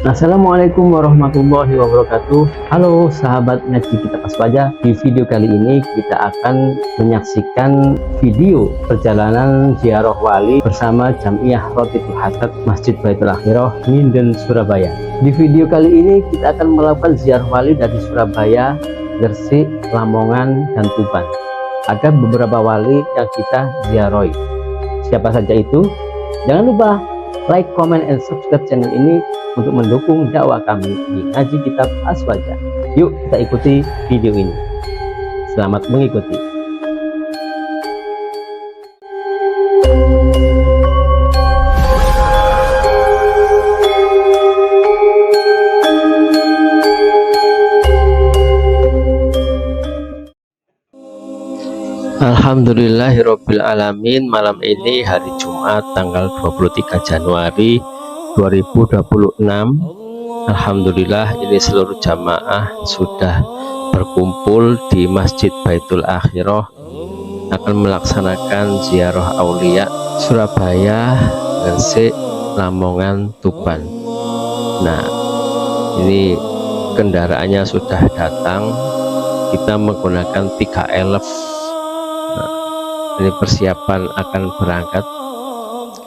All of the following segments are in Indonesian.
Assalamualaikum warahmatullahi wabarakatuh. Halo sahabat ngaji kita Paswaja. Di video kali ini kita akan menyaksikan video perjalanan ziarah wali bersama Jamiah Rotibul Hadat Masjid Baitul Akhirah Nginden Surabaya. Di video kali ini kita akan melakukan ziarah wali dari Surabaya, Gresik, Lamongan, dan Tuban. Ada beberapa wali yang kita ziarahi. Siapa saja itu? Jangan lupa like, comment, and subscribe channel ini untuk mendukung dakwah kami di Ngaji Kitab Paswaja. Yuk kita ikuti video ini. Selamat mengikuti. Alhamdulillahirabbil alamin. Malam ini hari Jumat tanggal 23 Januari 2026. Alhamdulillah ini seluruh jamaah sudah berkumpul di Masjid Baitul Akhirah akan melaksanakan ziarah aulia Surabaya, Gresik, Lamongan, Tuban. Nah, ini kendaraannya sudah datang. Kita menggunakan 3 elf. Nah, ini persiapan akan berangkat.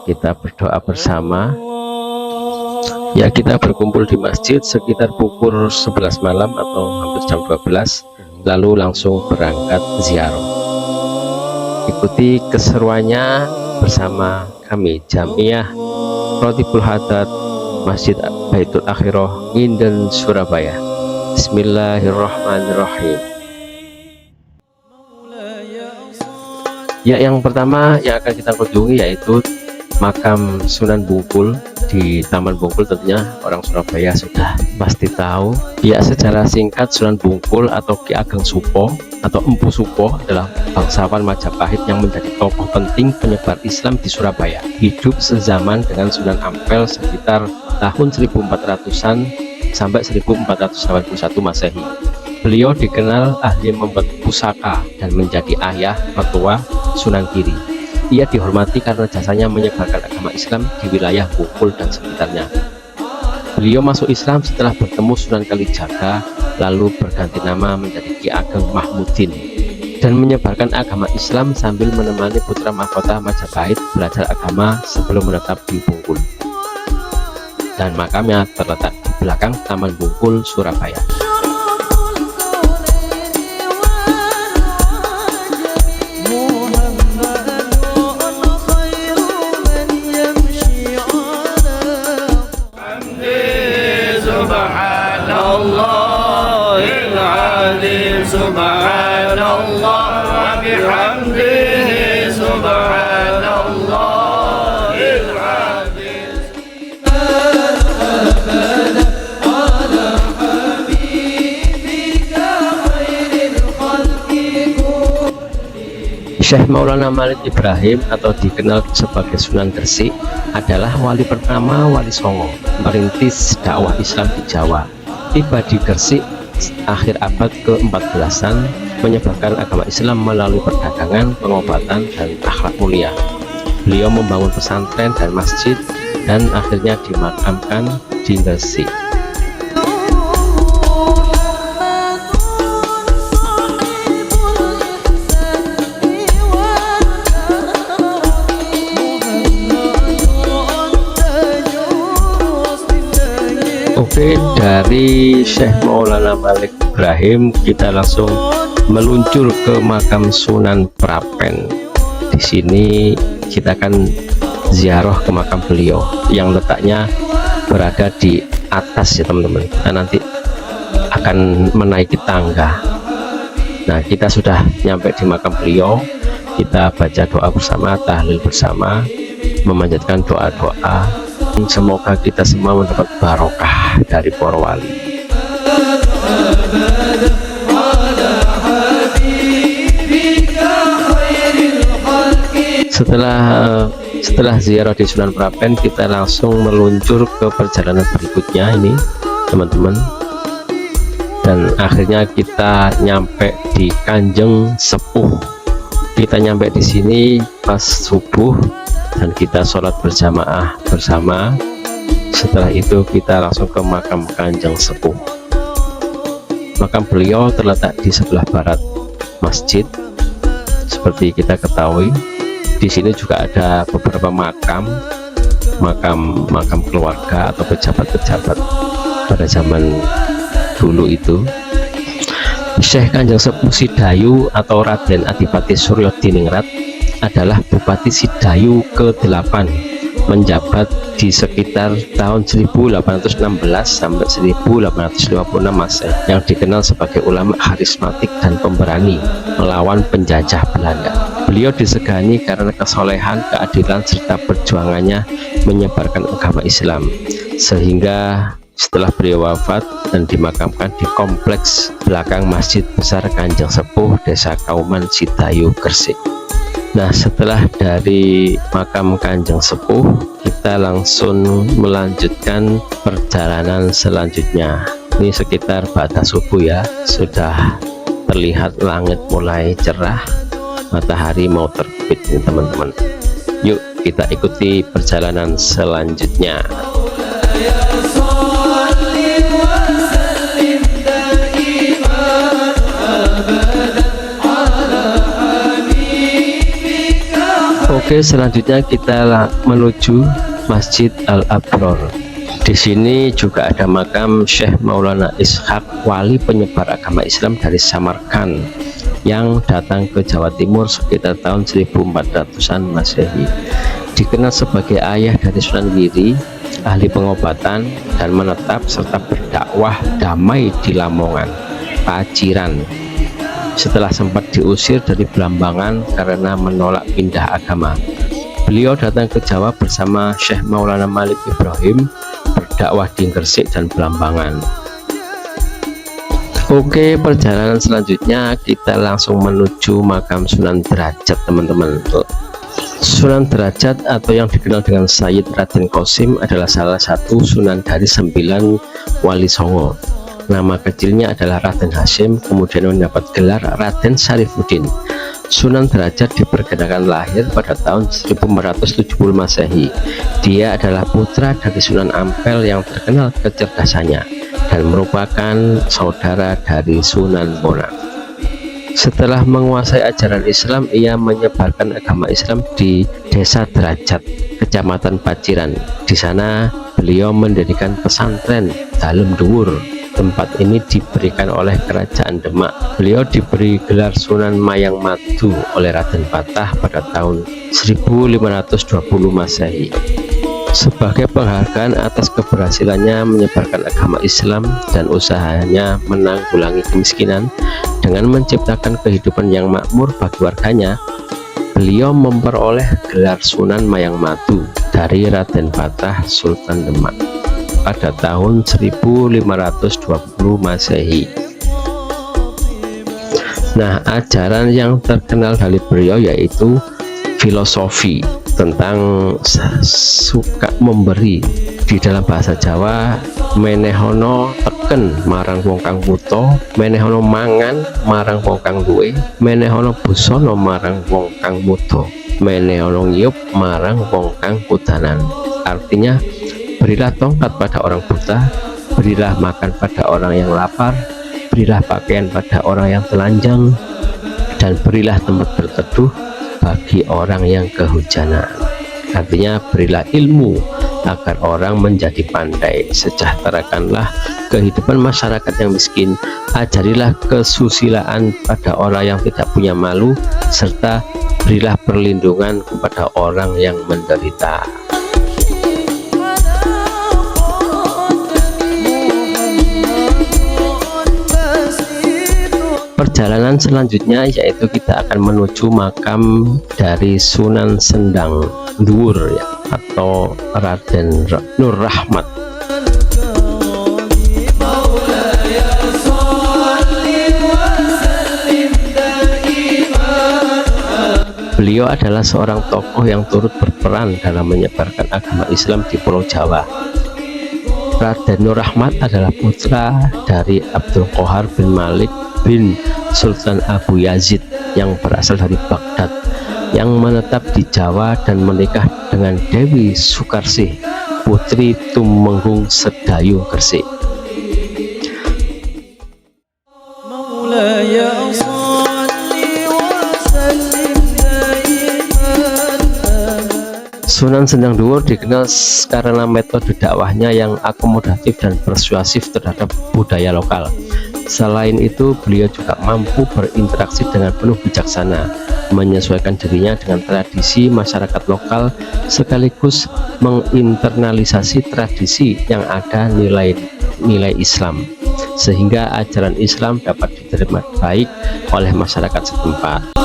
Kita berdoa bersama. Ya, kita berkumpul di masjid sekitar pukul 11 malam atau hampir jam 12, lalu langsung berangkat ziarah. Ikuti keseruannya bersama kami, Jamiah Rotibul Hadat Masjid Baitul Akhirah Nginden Surabaya. Bismillahirrahmanirrahim. Ya, yang pertama yang akan kita kunjungi yaitu makam Sunan Bungkul di Taman Bungkul. Tentunya orang Surabaya sudah pasti tahu. Ya, secara singkat, Sunan Bungkul atau Ki Ageng Supo atau Empu Supo adalah bangsawan Majapahit yang menjadi tokoh penting penyebar Islam di Surabaya. Hidup sezaman dengan Sunan Ampel sekitar tahun 1400-an sampai 1481 Masehi. Beliau dikenal ahli membuat pusaka dan menjadi ayah mertua Sunan Giri. Ia dihormati karena jasanya menyebarkan agama Islam di wilayah Bungkul dan sekitarnya. Beliau masuk Islam setelah bertemu Sunan Kalijaga, lalu berganti nama menjadi Ki Ageng Mahmudin dan menyebarkan agama Islam sambil menemani putra mahkota Majapahit belajar agama sebelum menetap di Bungkul. Dan makamnya terletak di belakang Taman Bungkul, Surabaya. Syekh Maulana Malik Ibrahim atau dikenal sebagai Sunan Gresik adalah wali pertama Wali Songo merintis dakwah Islam di Jawa. Tiba di Gresik akhir abad ke-14an, menyebarkan agama Islam melalui perdagangan, pengobatan, dan akhlak mulia. Beliau membangun pesantren dan masjid dan akhirnya dimakamkan di Gresik. Oke, dari Syekh Maulana Malik Ibrahim kita langsung meluncur ke makam Sunan Prapen. Di sini kita akan ziarah ke makam beliau yang letaknya berada di atas ya teman-teman. Kita nanti akan menaiki tangga. Nah, kita sudah nyampe di makam beliau. Kita baca doa bersama, tahlil bersama, memanjatkan doa-doa. Semoga kita semua mendapat barokah dari para wali. Setelah ziarah di Sunan Prapen, kita langsung meluncur ke perjalanan berikutnya ini teman-teman, dan akhirnya kita nyampe di Kanjeng Sepuh. Kita nyampe di sini pas subuh dan kita sholat berjamaah bersama Setelah itu kita langsung ke makam Kanjeng Sepuh. Makam beliau terletak di sebelah barat masjid. Seperti kita ketahui, di sini juga ada beberapa makam keluarga atau pejabat-pejabat pada zaman dulu itu. Syekh Kanjeng Sepuh Sidayu atau Raden Adipati Suryo Diningrat adalah Bupati Sidayu ke-8, menjabat di sekitar tahun 1816 sampai 1856 Masehi, yang dikenal sebagai ulama karismatik dan pemberani melawan penjajah Belanda. Beliau disegani karena kesolehan, keadilan, serta perjuangannya menyebarkan agama Islam, sehingga setelah beliau wafat dan dimakamkan di kompleks belakang Masjid Besar Kanjeng Sepuh Desa Kauman Sidayu, Gresik. Nah, setelah dari makam Kanjeng Sepuh, kita langsung melanjutkan perjalanan selanjutnya. Ini sekitar batas subuh ya, sudah terlihat langit mulai cerah, matahari mau terbit nih teman-teman. Yuk kita ikuti perjalanan selanjutnya. Oke, selanjutnya kita menuju Masjid Al-Abror. Di sini juga ada makam Syekh Maulana Ishaq, wali penyebar agama Islam dari Samarkand, yang datang ke Jawa Timur sekitar tahun 1400-an Masehi. Dikenal sebagai ayah dari Sunan Giri, ahli pengobatan dan menetap serta berdakwah damai di Lamongan, Paciran, setelah sempat diusir dari Blambangan karena menolak pindah agama. Beliau datang ke Jawa bersama Syekh Maulana Malik Ibrahim, berdakwah di Gresik dan Blambangan. Oke, perjalanan selanjutnya kita langsung menuju makam Sunan Derajat teman-teman. Sunan Derajat atau yang dikenal dengan Sayyid Raden Qasim adalah salah satu sunan dari 9 Wali Songo. Nama kecilnya adalah Raden Hasyim, kemudian mendapat gelar Raden Syarifuddin. Sunan Derajat diperkirakan lahir pada tahun 1470 Masehi. Dia adalah putra dari Sunan Ampel yang terkenal kecerdasannya dan merupakan saudara dari Sunan Bonang. Setelah menguasai ajaran Islam, ia menyebarkan agama Islam di Desa Derajat, Kecamatan Paciran. Di sana beliau mendirikan pesantren Dalem Dhuwur. Tempat ini diberikan oleh Kerajaan Demak. Beliau diberi gelar Sunan Mayang Madu oleh Raden Patah pada tahun 1520 Masehi. Sebagai penghargaan atas keberhasilannya menyebarkan agama Islam dan usahanya menanggulangi kemiskinan dengan menciptakan kehidupan yang makmur bagi warganya, beliau memperoleh gelar Sunan Mayang Madu dari Raden Patah Sultan Demak pada tahun 1520 Masehi. Nah, ajaran yang terkenal dari beliau yaitu filosofi tentang suka memberi. Di dalam bahasa Jawa, menehono teken marang wong kang buta, menehono mangan marang wong kang duwe, menehono busana marang wong kang muda, menehono ngiyup marang wong kang kudanan. Artinya, berilah tongkat pada orang buta, berilah makan pada orang yang lapar, berilah pakaian pada orang yang telanjang, dan berilah tempat berteduh bagi orang yang kehujanan. Artinya, berilah ilmu agar orang menjadi pandai, sejahterakanlah kehidupan masyarakat yang miskin, ajarilah kesusilaan pada orang yang tidak punya malu, serta berilah perlindungan kepada orang yang menderita. Perjalanan selanjutnya yaitu kita akan menuju makam dari Sunan Sendang Dhuwur ya, atau Raden Nur Rahmat. Beliau adalah seorang tokoh yang turut berperan dalam menyebarkan agama Islam di Pulau Jawa. Raden Nur Rahmat adalah putra dari Abdul Qohar bin Malik bin Sultan Abu Yazid yang berasal dari Baghdad, yang menetap di Jawa dan menikah dengan Dewi Sukarsih Putri Tumenggung Sedayu Gresik. Sunan Sendang Dhuwur dikenal karena metode dakwahnya yang akomodatif dan persuasif terhadap budaya lokal. Selain itu, beliau juga mampu berinteraksi dengan penuh bijaksana, menyesuaikan dirinya dengan tradisi masyarakat lokal, sekaligus menginternalisasi tradisi yang ada nilai Islam, sehingga ajaran Islam dapat diterima baik oleh masyarakat setempat.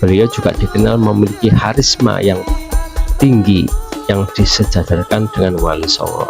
Beliau juga dikenal memiliki harisma yang tinggi yang disejajarkan dengan Wali Songo.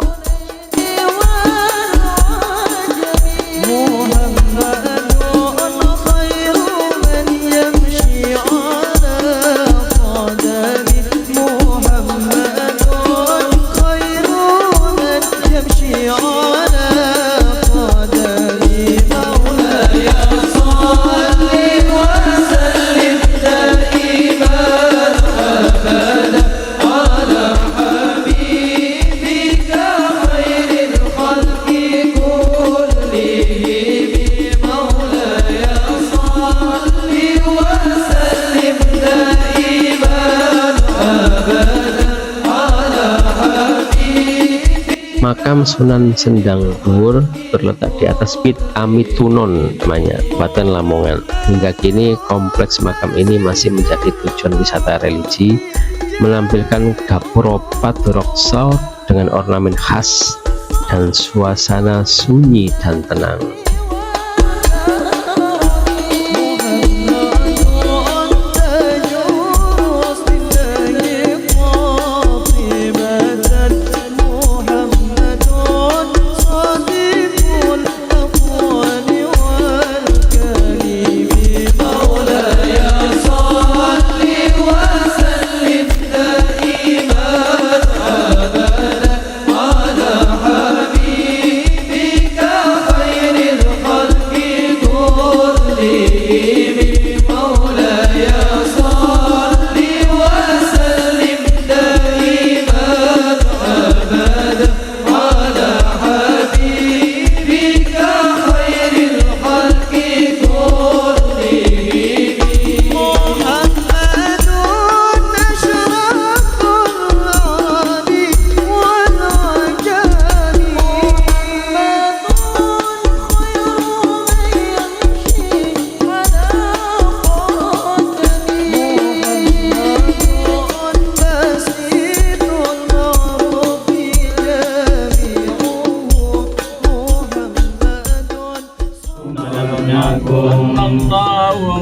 Makam Sunan Sendang Dhuwur terletak di atas Pit Amitunon namanya, Kabupaten Lamongan. Hingga kini kompleks makam ini masih menjadi tujuan wisata religi, menampilkan dapur Padrokso dengan ornamen khas dan suasana sunyi dan tenang.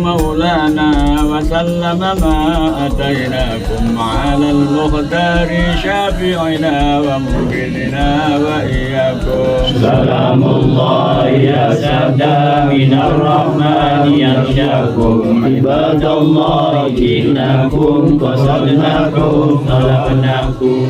مولانا وسلم ما أتيناكم على المختار شافعنا ومنقذنا وإياكم. سلام الله يا سادة من الرحمن ينشاكم عباد الله جئناكم قصدناكم طلبناكم.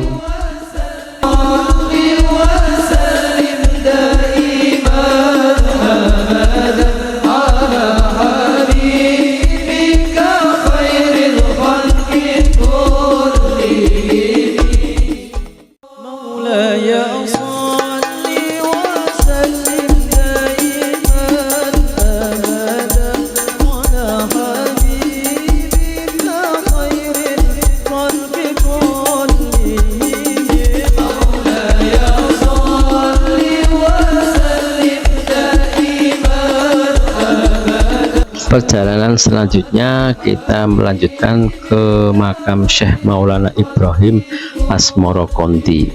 Perjalanan selanjutnya kita melanjutkan ke makam Syekh Maulana Ibrahim Asmoro Konti.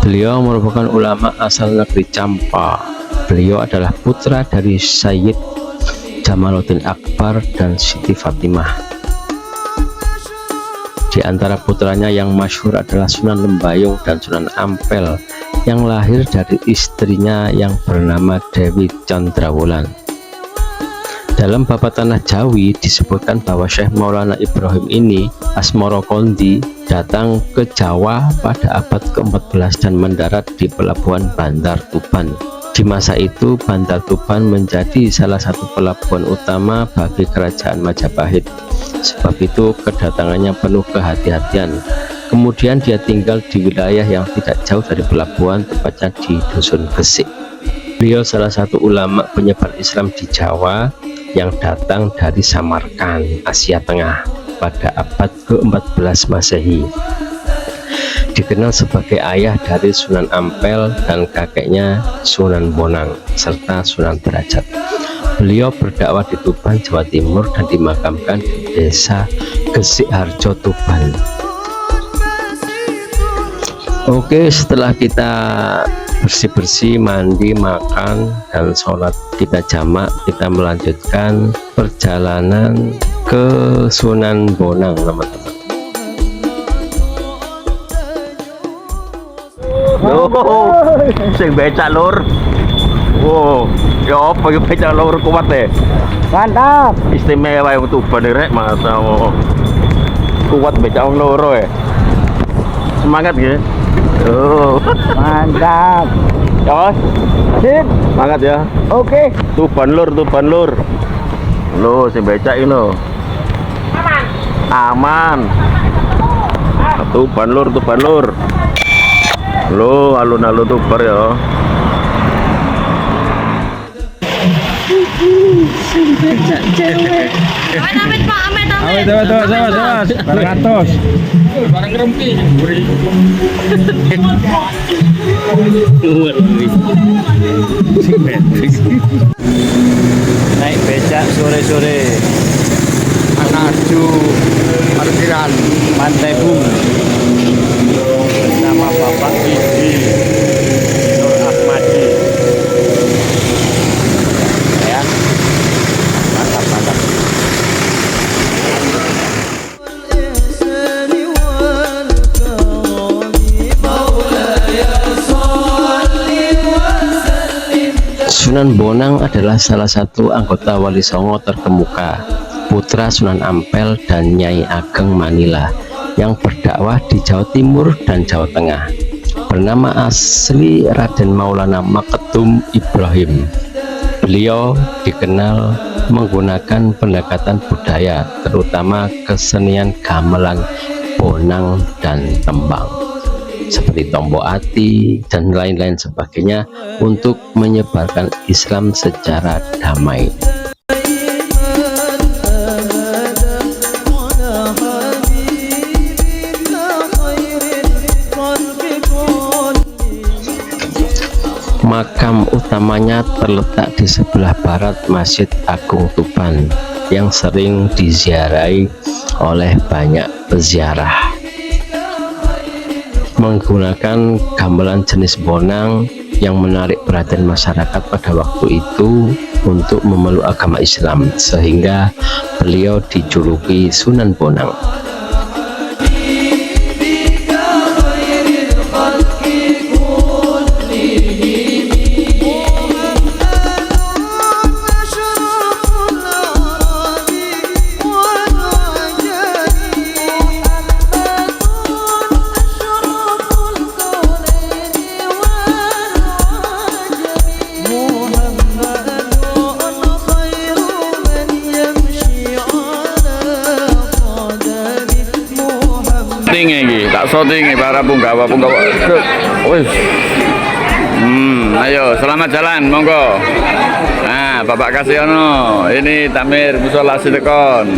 Beliau merupakan ulama asal negeri Campa. Beliau adalah putra dari Sayyid Jamaluddin Akbar dan Siti Fatimah. Di antara putranya yang masyhur adalah Sunan Lembayung dan Sunan Ampel yang lahir dari istrinya yang bernama Dewi Chandrawulan. Dalam Bapa Tanah Jawi disebutkan bahwa Syekh Maulana Ibrahim ini Asmoro Kondi datang ke Jawa pada abad ke-14 dan mendarat di pelabuhan Bandar Tuban. Di masa itu Bandar Tuban menjadi salah satu pelabuhan utama bagi kerajaan Majapahit. Sebab itu kedatangannya penuh kehati-hatian. Kemudian dia tinggal di wilayah yang tidak jauh dari pelabuhan, tepatnya di Dusun Gesik. Beliau salah satu ulama penyebar Islam di Jawa yang datang dari Samarkand, Asia Tengah pada abad ke-14 Masehi. Dikenal sebagai ayah dari Sunan Ampel dan kakeknya Sunan Bonang serta Sunan Derajat. Beliau berdakwah di Tuban, Jawa Timur dan dimakamkan di desa Gesik Harjo, Tuban. Oke, setelah kita bersih-bersih, mandi, makan, dan sholat kita jamak, kita melanjutkan perjalanan ke Sunan Bonang, teman-teman. Sing becak lur. Wow, ya apa yang becak lur kuat deh. Mantap. Istimewa yang Tuban rek masa kuat becak wong loro ya. Semangat ya. Oh, Mantap. ya Sip. semangat ya. Oke. Tuban lur, Tuban lur. Lo sing becak ini lo. Aman. Tuban lur, Tuban lur. Lo alun-alun Tuban ya. Naik becak sore-sore menuju parkiran Pantai Bung bersama Bapak Iji Nur Ahmadi. Ya, mantap. Sunan Bonang adalah salah satu anggota Wali Songo terkemuka, putra Sunan Ampel dan Nyai Ageng Manila yang berdakwah di Jawa Timur dan Jawa Tengah. Bernama asli Raden Maulana Maketum Ibrahim. Beliau dikenal menggunakan pendekatan budaya, terutama kesenian gamelan, bonang, dan tembang seperti Tombo Ati dan lain-lain sebagainya untuk menyebarkan Islam secara damai. Makam utamanya terletak di sebelah barat Masjid Agung Tuban yang sering diziarahi oleh banyak peziarah. Menggunakan gamelan jenis bonang yang menarik perhatian masyarakat pada waktu itu untuk memeluk agama Islam, sehingga beliau dijuluki Sunan Bonang. Tinggi, tak so tinggi para punggawa. Wih. Ayo selamat jalan, monggo. Nah, Bapak Kasihano, ini takmir musola Sitekon.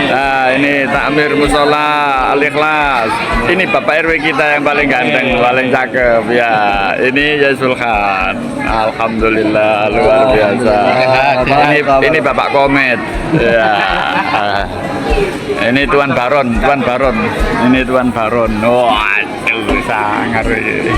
Nah, ini takmir musola Al-Ikhlas. Ini Bapak RW kita yang paling ganteng, paling cakep ya. Ini Yaisul Khan. Alhamdulillah luar biasa. Ini Bapak Komet. Ya. Ini Tuan Baron. Ini Tuan Baron. Waduh, sangar ini.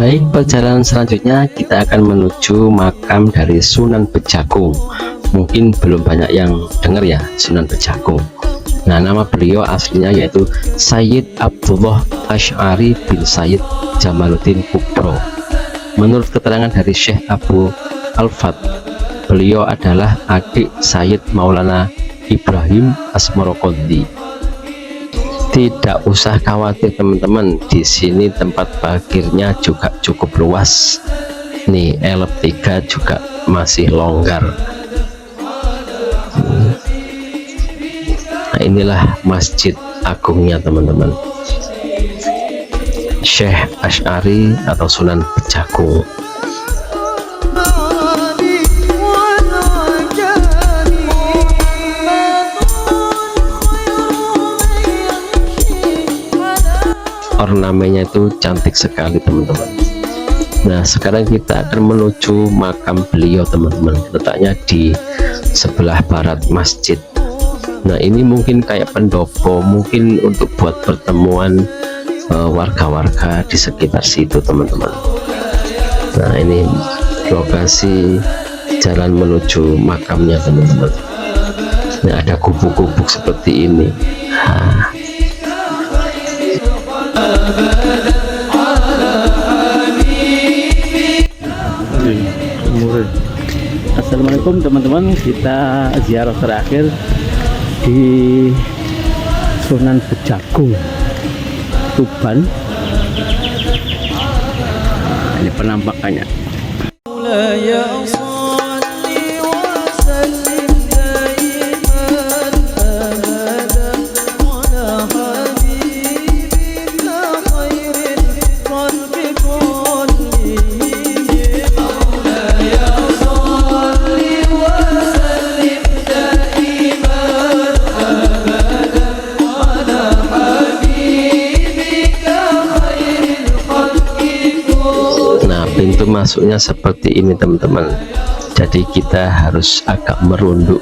Baik, perjalanan selanjutnya kita akan menuju makam dari Sunan Bejagung. Mungkin belum banyak yang dengar ya Sunan Bejagung. Nah, nama beliau aslinya yaitu Sayyid Abdullah Asy'ari bin Sayyid Jamaluddin Kubro. Menurut keterangan dari Syekh Abu Al-Fat, beliau adalah adik Sayyid Maulana Ibrahim Asmorokondi. Tidak usah khawatir teman-teman, di sini tempat parkirnya juga cukup luas. Nih, LP3 juga masih longgar. Nah, inilah masjid agungnya teman-teman, Syekh Asy'ari atau Sunan Bejagung. Ornamennya itu cantik sekali teman-teman. Nah, sekarang kita akan menuju makam beliau teman-teman, letaknya di sebelah barat masjid. Nah, ini mungkin kayak pendopo, mungkin untuk buat pertemuan warga-warga di sekitar situ teman-teman. Nah, ini lokasi jalan menuju makamnya teman-teman. Nah, ada gubuk-gubuk seperti ini. Nah, Assalamualaikum teman-teman, kita ziarah terakhir di Sunan Bejagung, Tuban. Ini penampakannya. Pintu masuknya seperti ini teman-teman, jadi kita harus agak merunduk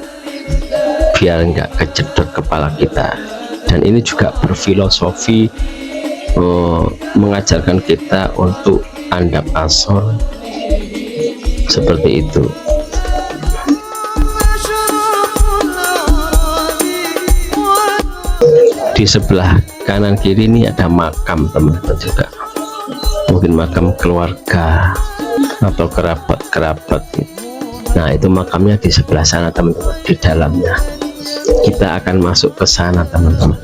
biar nggak kejedot kepala kita. Dan ini juga berfilosofi mengajarkan kita untuk andap asor seperti itu. Di sebelah kanan kiri ini ada makam teman-teman juga, mungkin makam keluarga atau kerabat-kerabat. Nah, itu makamnya di sebelah sana teman-teman, di dalamnya. Kita akan masuk ke sana teman-teman.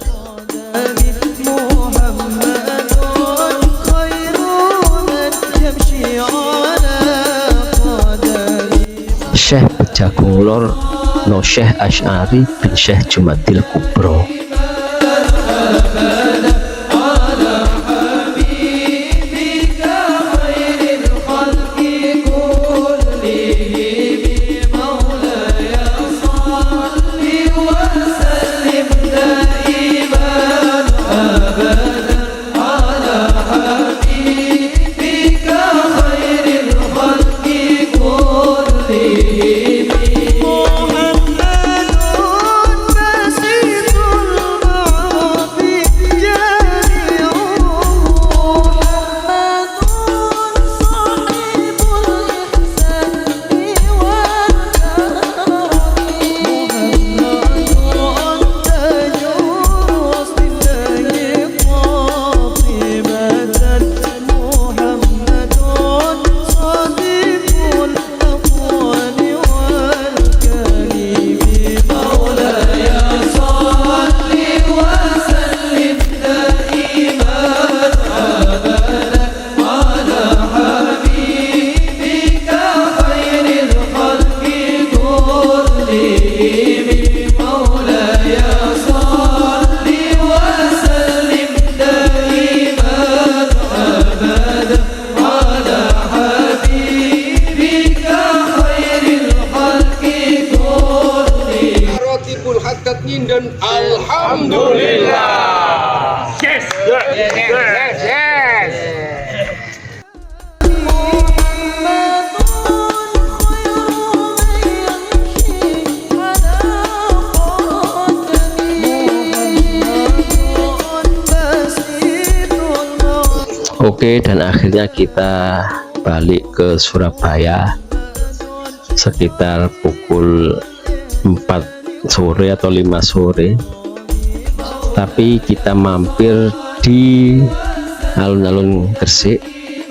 Syekh Bejagung Lor no Syekh Asy'ari bin Syekh Jumadil Kubro. dan alhamdulillah. Yes. Oke, dan akhirnya kita balik ke Surabaya sekitar pukul 4 sore atau 5 sore, tapi kita mampir di alun-alun Gresik,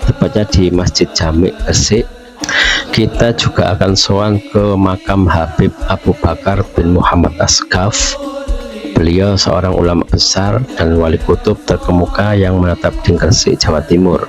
tepatnya di Masjid Jami Gresik. Kita juga akan sowan ke makam Habib Abu Bakar bin Muhammad Asgaf. Beliau seorang ulama besar dan wali kutub terkemuka yang menetap di Gresik, Jawa Timur.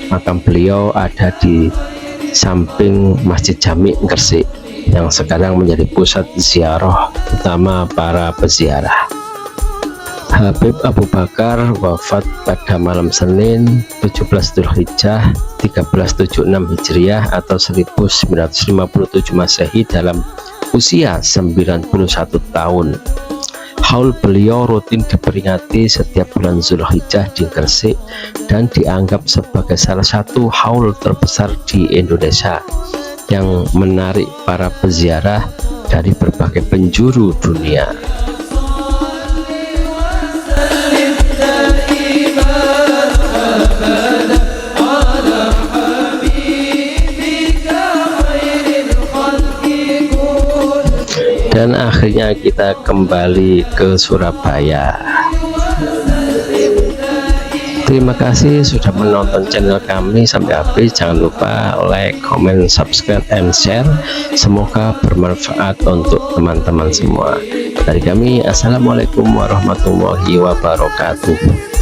Makam beliau ada di samping Masjid Jami Gresik yang sekarang menjadi pusat ziarah utama para peziarah. Habib Abu Bakar wafat pada malam Senin 17 Dzulhijjah 1376 Hijriah atau 1957 Masehi dalam usia 91 tahun. Haul beliau rutin diperingati setiap bulan Dzulhijjah di Gresik dan dianggap sebagai salah satu haul terbesar di Indonesia yang menarik para peziarah dari berbagai penjuru dunia. Dan akhirnya kita kembali ke Surabaya. Terima kasih sudah menonton channel kami sampai habis. Jangan lupa like, comment, subscribe, and share. Semoga bermanfaat untuk teman-teman semua. Dari kami, assalamualaikum warahmatullahi wabarakatuh.